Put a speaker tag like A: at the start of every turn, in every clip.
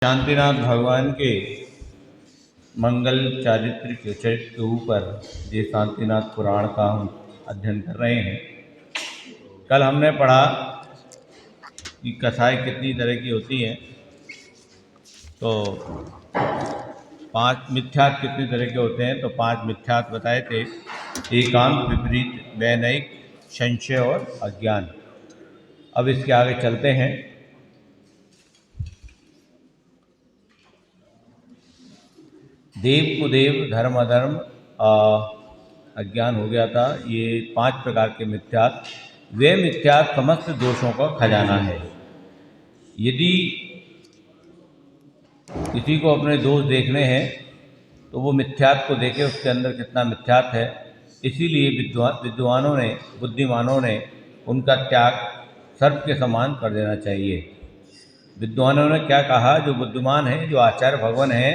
A: शांतिनाथ भगवान के मंगल चारित्र के चरित्र के ऊपर ये शांतिनाथ पुराण का हम अध्ययन कर रहे हैं। कल हमने पढ़ा कि कथाएं कितनी तरह की होती हैं, तो 5 मिथ्यात्व कितनी तरह के होते हैं, तो 5 मिथ्यात्व बताए थे। एकांत, विपरीत, वैनयिक, संशय और अज्ञान। अब इसके आगे चलते हैं। देव को देव, धर्म अधर्म, अज्ञान हो गया था। ये 5 प्रकार के मिथ्यात्व। वे मिथ्यात्व समस्त दोषों का खजाना है। यदि किसी को अपने दोष देखने हैं तो वो मिथ्यात्व को देखे उसके अंदर कितना मिथ्यात्व है। इसीलिए विद्वानों ने, बुद्धिमानों ने उनका त्याग सर्प के समान कर देना चाहिए। विद्वानों ने क्या कहा? जो बुद्धिमान है, जो आचार्य भगवान है,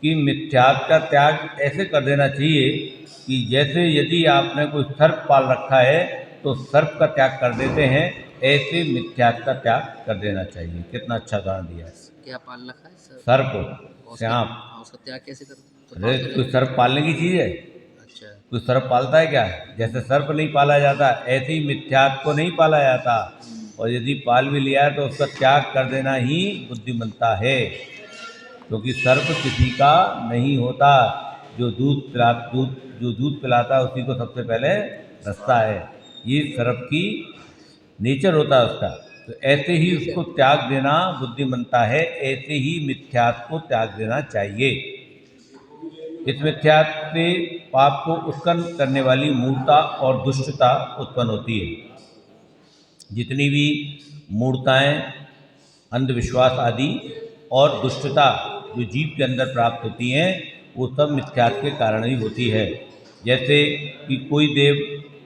A: कि मिथ्यात्व का त्याग ऐसे कर देना चाहिए कि जैसे यदि आपने कोई सर्प पाल रखा है तो सर्प का त्याग कर देते हैं, ऐसे मिथ्यात्व का त्याग कर देना चाहिए। कितना अच्छा उदाहरण दिया है।
B: क्या पाल रखा है?
A: सर्प, सांप।
B: उसका त्याग कैसे करते?
A: अरे कोई सर्प पालने की चीज़ है?
B: अच्छा,
A: कोई सर्प पालता है क्या? जैसे सर्प नहीं पाला जाता, ऐसे ही मिथ्यात्व को नहीं पाला जाता। और यदि पाल भी लिया है तो उसका त्याग कर देना ही बुद्धिमत्ता है, क्योंकि सर्प किसी का नहीं होता। जो दूध पिलाता है उसी को सबसे पहले रसता है। ये सर्प की नेचर होता है उसका। तो ऐसे ही उसको त्याग देना बुद्धिमत्ता है। ऐसे ही मिथ्यात्व को त्याग देना चाहिए। इस मिथ्यात्व से पाप को उत्पन्न करने वाली मूर्खता और दुष्टता उत्पन्न होती है। जितनी भी मूर्ताएं, अंधविश्वास आदि और दुष्टता जो जीव के अंदर प्राप्त होती हैं, वो सब मिथ्यात्व के कारण ही होती है। जैसे कि कोई देव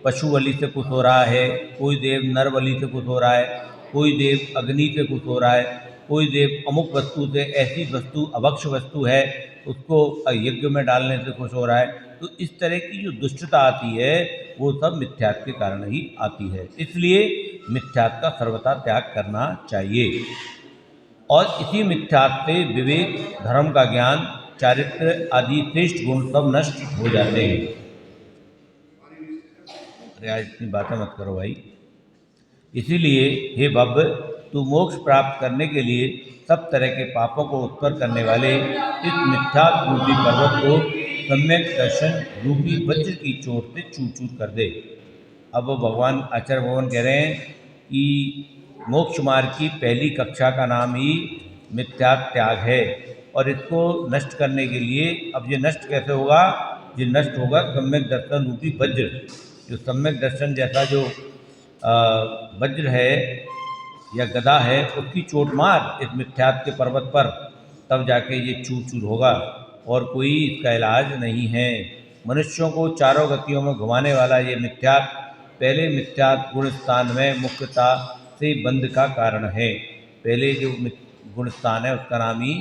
A: पशु बलि से खुश हो रहा है, कोई देव नर बलि से खुश हो रहा है, कोई देव अग्नि से खुश हो रहा है, कोई देव अमुक वस्तु से, ऐसी वस्तु अभक्ष वस्तु है उसको यज्ञ में डालने से खुश हो रहा है। तो इस तरह की जो दुष्टता आती है वो सब मिथ्यात्व के कारण ही आती है। इसलिए मिथ्यात्व का सर्वथा त्याग करना चाहिए। और इसी मिथ्यात्व से विवेक, धर्म का ज्ञान, चारित्र आदि श्रेष्ठ गुण सब नष्ट हो जाते हैं। अरे आज इतनी बातें मत करो भाई। इसीलिए हे भव्य, तू मोक्ष प्राप्त करने के लिए सब तरह के पापों को उत्पन्न करने वाले इस मिथ्यात्व रूपी पर्वत को सम्यक दर्शन रूपी वज्र की चोट से चूर चूर कर दे। अब भगवान आचार्य भगवान कह रहे हैं कि मोक्ष मार्ग की पहली कक्षा का नाम ही मिथ्यात्व त्याग है। और इसको नष्ट करने के लिए, अब ये नष्ट कैसे होगा? ये नष्ट होगा सम्यक दर्शन रूपी वज्र। जो सम्यक दर्शन जैसा जो वज्र है या गदा है, उसकी चोट मार इस मिथ्यात्व के पर्वत पर, तब जाके ये चूर चूर होगा। और कोई इसका इलाज नहीं है। मनुष्यों को चारों गतियों में घुमाने वाला ये मिथ्यात्व पहले मिथ्यात्व गुण स्थान में मुख्यता से बंध का कारण है। पहले जो गुण स्थान है उसका नाम ही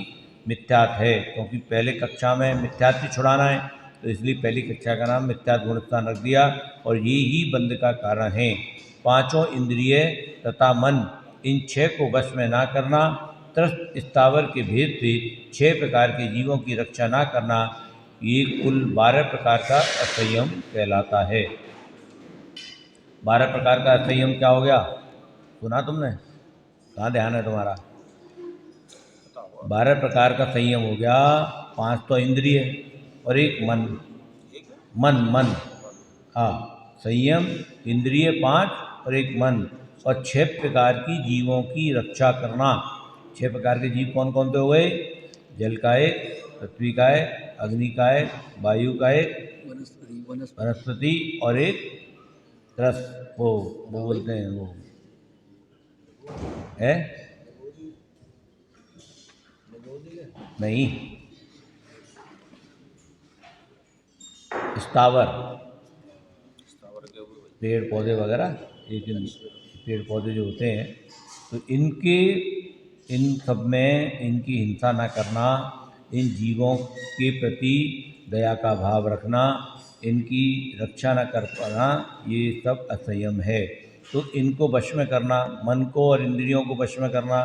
A: मिथ्यात्व है, क्योंकि पहले कक्षा में मिथ्यात्व छुड़ाना है, तो इसलिए पहली कक्षा का नाम मिथ्यात्व गुण स्थान रख दिया। और ये ही बंध का कारण है। पांचों इंद्रिय तथा मन, इन 6 को वश में ना करना, त्रस्त स्थावर के भेद से 6 प्रकार के जीवों की रक्षा ना करना, ये कुल 12 प्रकार का असंयम कहलाता है। 12 प्रकार का असंयम क्या हो गया? सुना तुमने? कहाँ ध्यान है तुम्हारा? 12 प्रकार का संयम हो गया। 5 तो इंद्रिय और 1 मन। मन, हाँ, संयम, इंद्रिय 5 और 1 मन। और 6 प्रकार की जीवों की रक्षा करना। 6 प्रकार के जीव कौन कौन से हो गए? जल का एक, पृथ्वी का एक, अग्नि का एक, वायु का एक, वनस्पति और एक रस, वो बोलते हैं वो है नहीं, स्थावर, पेड़ पौधे वगैरह, लेकिन पेड़ पौधे जो होते हैं, तो इन सब में इनकी हिंसा न करना, इन जीवों के प्रति दया का भाव रखना, इनकी रक्षा न कर पाना, ये सब असंयम है। तो इनको वश में करना, मन को और इंद्रियों को वश में करना,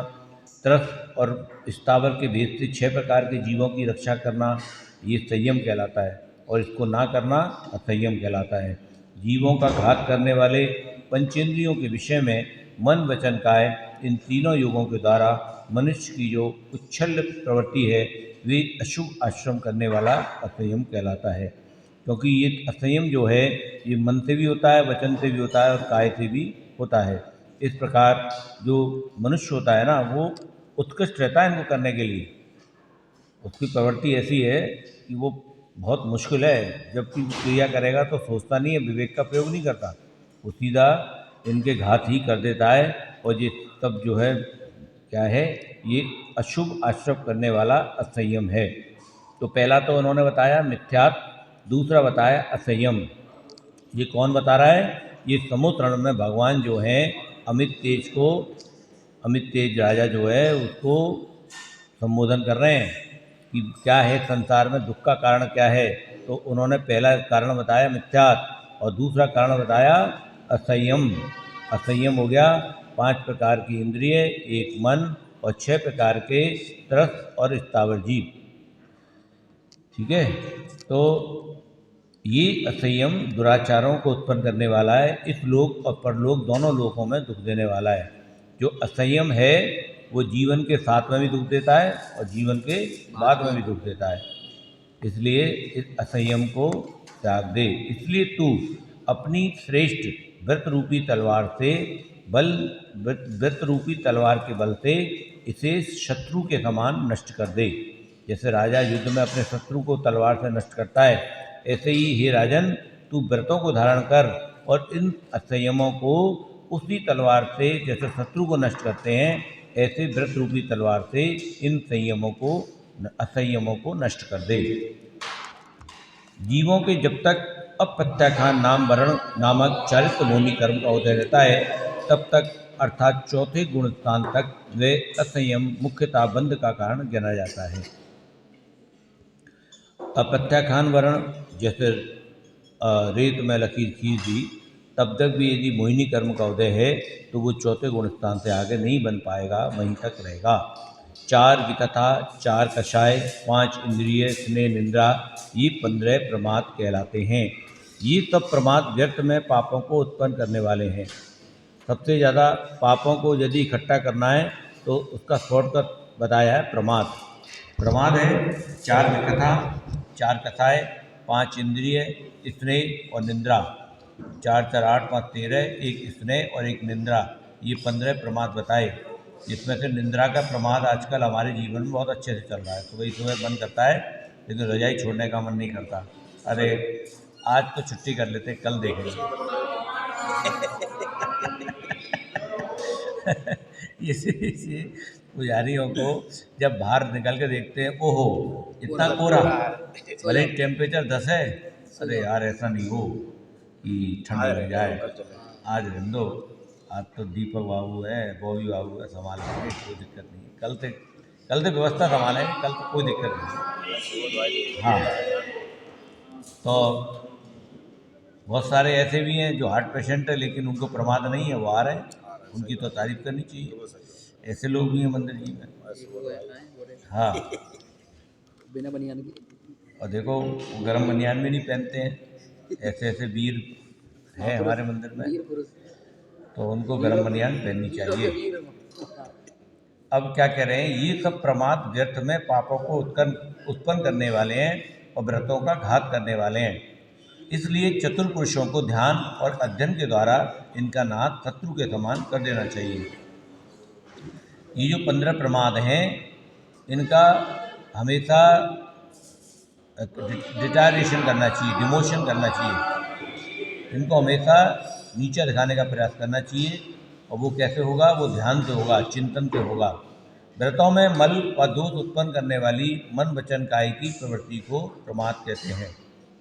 A: तरस और स्थावर के भेद से 6 प्रकार के जीवों की रक्षा करना ये संयम कहलाता है, और इसको ना करना असंयम कहलाता है। जीवों का घात करने वाले पंचेंद्रियों के विषय में मन वचन काय इन तीनों योगों के द्वारा मनुष्य की जो उच्छल प्रवृत्ति है वे अशुभ आश्रम करने वाला असंयम कहलाता है। क्योंकि ये असंयम जो है ये मन से भी होता है, वचन से भी होता है और काय से भी होता है। इस प्रकार जो मनुष्य होता है ना वो उत्कृष्ट रहता है इनको करने के लिए। उसकी प्रवृत्ति ऐसी है कि वो बहुत मुश्किल है, जबकि वो क्रिया करेगा तो सोचता नहीं है, विवेक का प्रयोग नहीं करता, वो सीधा इनके घात ही कर देता है। और ये सब जो है क्या है, ये अशुभ आश्रम करने वाला असंयम है। तो पहला तो उन्होंने बताया मिथ्यात्व, दूसरा बताया असंयम। ये कौन बता रहा है? ये समुद्र में भगवान जो हैं अमित तेज राजा जो है उसको संबोधन कर रहे हैं कि क्या है संसार में दुख का कारण क्या है। तो उन्होंने पहला कारण बताया मिथ्यात्व और दूसरा कारण बताया असंयम। असंयम हो गया 5 प्रकार की इंद्रिय, एक मन और 6 प्रकार के तरस और स्थावर जीव। ठीक है, तो ये असंयम दुराचारों को उत्पन्न करने वाला है, इस लोक और परलोक दोनों लोकों में दुख देने वाला है। जो असंयम है वो जीवन के साथ में भी दुख देता है और जीवन के बाद में भी दुख देता है। इसलिए इस असंयम को त्याग दे। इसलिए तू अपनी श्रेष्ठ व्रत रूपी तलवार से व्रत रूपी तलवार के बल से इसे शत्रु के समान नष्ट कर दे। जैसे राजा युद्ध में अपने शत्रु को तलवार से नष्ट करता है, ऐसे ही हे राजन तू व्रतों को धारण कर और इन असंयमों को उसी तलवार से जैसे शत्रु को नष्ट करते हैं ऐसे व्रत रूपी तलवार से इन असंयमों को नष्ट कर दे। जीवों के जब तक अप्रत्याख्यान नाम वर्ण नामक चारित्र भूमि कर्म का उदय रहता है तब तक अर्थात चौथे गुण स्थान तक वे असंयम मुख्यतः बंध का कारण जाना जाता है। अप्रत्याख्यान वर्ण जैसे रेत में लकीर खींच दी, तब तक भी यदि मोहिनी कर्म का उदय है तो वो चौथे गुण स्थान से आगे नहीं बन पाएगा, वहीं तक रहेगा। 4 विकथा, 4 कषाय, 5 इंद्रिय, स्नेह, निंद्रा, ये 15 प्रमाद कहलाते हैं। ये सब प्रमाद व्यर्थ में पापों को उत्पन्न करने वाले हैं। सबसे ज़्यादा पापों को यदि इकट्ठा करना है तो उसका शॉर्टकट बताया है प्रमाद। प्रमाद है 4 विकथा, 4 कथाएँ, 5 इंद्रिय, स्नेह और निंद्रा। 4 4 8 5 13, एक स्नेह और एक निंद्रा, ये 15 प्रमाद बताए। जिसमें से निंद्रा का प्रमाद आजकल हमारे जीवन में बहुत अच्छे से चल रहा है। सुबह सुबह मन करता है लेकिन रजाई छोड़ने का मन नहीं करता। अरे आज तो छुट्टी कर लेते, कल देखेंगे। इसी पुजारियों को जब बाहर निकल के देखते हैं, ओहो इतना कोहरा, भले टेम्परेचर 10 है, अरे यार ऐसा नहीं हो कि ठंड लग जाए, आज रहने दो, आज तो दीपक बाबू है, बॉबी बाबू है, संभाल लेंगे, कोई दिक्कत नहीं। कल से व्यवस्था संभालेंगे, कल तो कोई दिक्कत नहीं। हाँ, तो बहुत सारे ऐसे भी हैं जो हार्ट पेशेंट है लेकिन उनको प्रमाद नहीं है, वो आ रहे हैं, उनकी तो तारीफ करनी चाहिए। ऐसे लोग भी हैं मंदिर जी में। हाँ,
B: बिना बनियान की।
A: और देखो वो गर्म बनियान भी नहीं पहनते हैं, ऐसे ऐसे वीर हैं हमारे मंदिर में, तो उनको गर्म बनियान पहननी चाहिए। अब क्या कह रहे हैं, ये सब प्रमाद व्यर्थ में पापों को उत्पन्न करने वाले हैं और व्रतों का घात करने वाले हैं। इसलिए चतुर पुरुषों को ध्यान और अध्ययन के द्वारा इनका नाश शत्रु के समान कर देना चाहिए। ये जो 15 प्रमाद हैं इनका हमेशा डिटायरेशन करना चाहिए, डिमोशन करना चाहिए, इनको हमेशा नीचा दिखाने का प्रयास करना चाहिए। और वो कैसे होगा? वो ध्यान से होगा, चिंतन से होगा। व्रतों में मल व दोष उत्पन्न करने वाली मन वचन काय की प्रवृत्ति को प्रमाद कहते हैं।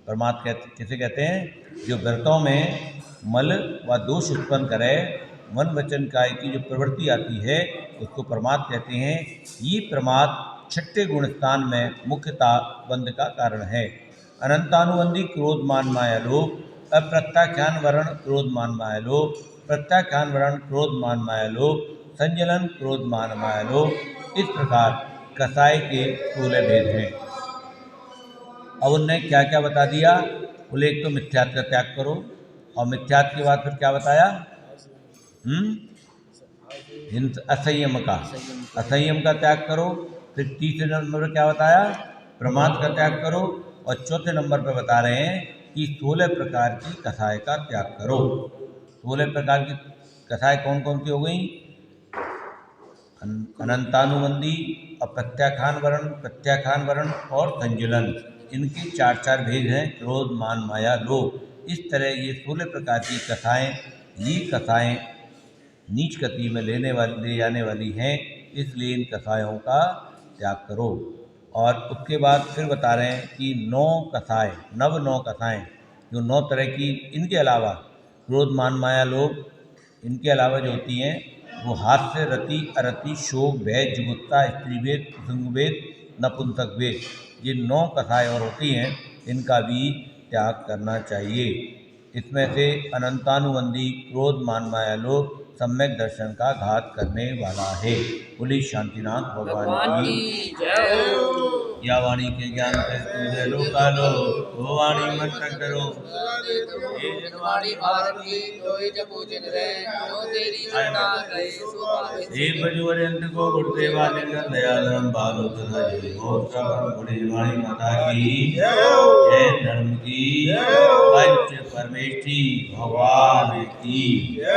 A: प्रमाद किसे कहते हैं? जो व्रतों में मल व दोष उत्पन्न करे, मन वचन काय की जो प्रवृत्ति आती है उसको प्रमाद कहते हैं। ये प्रमाद 6ठे गुण स्थान में मुख्यतः बंध का कारण है। अनंतानुबंधी क्रोध मान माया लोभ, अप्रत्याख्यान वर्ण क्रोध मान माया लोभ, प्रत्याख्यान वर्ण क्रोध मान माया लोभ, संजलन, क्रोध, मान, माया, लोभ। इस प्रकार कसाय के 16 भेद हैं। अब उनने क्या क्या बता दिया? बोले एक तो मिथ्यात्व का त्याग करो, और मिथ्यात्व के बाद फिर क्या बताया? असंयम का, असंयम का त्याग करो। फिर तीसरे नंबर पर क्या बताया? प्रमाद का त्याग करो। और चौथे नंबर पर बता रहे हैं कि 16 प्रकार की कसाय का त्याग करो। 16 प्रकार की कसाय कौन कौन सी हो गई? अनंतानुबंधी, अप्रत्याखान वर्ण, प्रत्याखान वर्ण और संजुलन। इनके 4 भेद हैं, क्रोध, मान, माया, लोभ। इस तरह ये 16 प्रकार की कथाएं, ये कथाएं नीच गति में ले जाने वाली हैं, इसलिए इन कथाओं का त्याग करो। और उसके बाद फिर बता रहे हैं कि 9 कथाएं, जो 9 तरह की, इनके अलावा क्रोध, मान, माया, लोभ, इनके अलावा जो होती हैं वो हास्य, रति, अरति, शोक, भय, जुगुप्सा, स्त्रीभेद, कुसुंगभेद, नपुंसक भेद, ये 9 कथाएं और होती हैं, इनका भी त्याग करना चाहिए। इसमें से अनंतानुबंधी, क्रोध, मान, माया, लोभ सम्यक दर्शन का घात करने वाला है। बोली शांतिनाथ भगवान की
B: जय हो।
A: या वाणी के ज्ञान से तुझे लोका लो, वो वाणी मन तक डरो।
B: ये जनवाणी भारती कोई जपू जिन रे, जो तेरी शरणा गए सो पावे।
A: हे बजुअरंत को गुरुते वाले दयालम बालो तथा जय हो। सब बड़ी वाणी माता की जय, धर्म की, पंच परमेष्ठी भगवान की।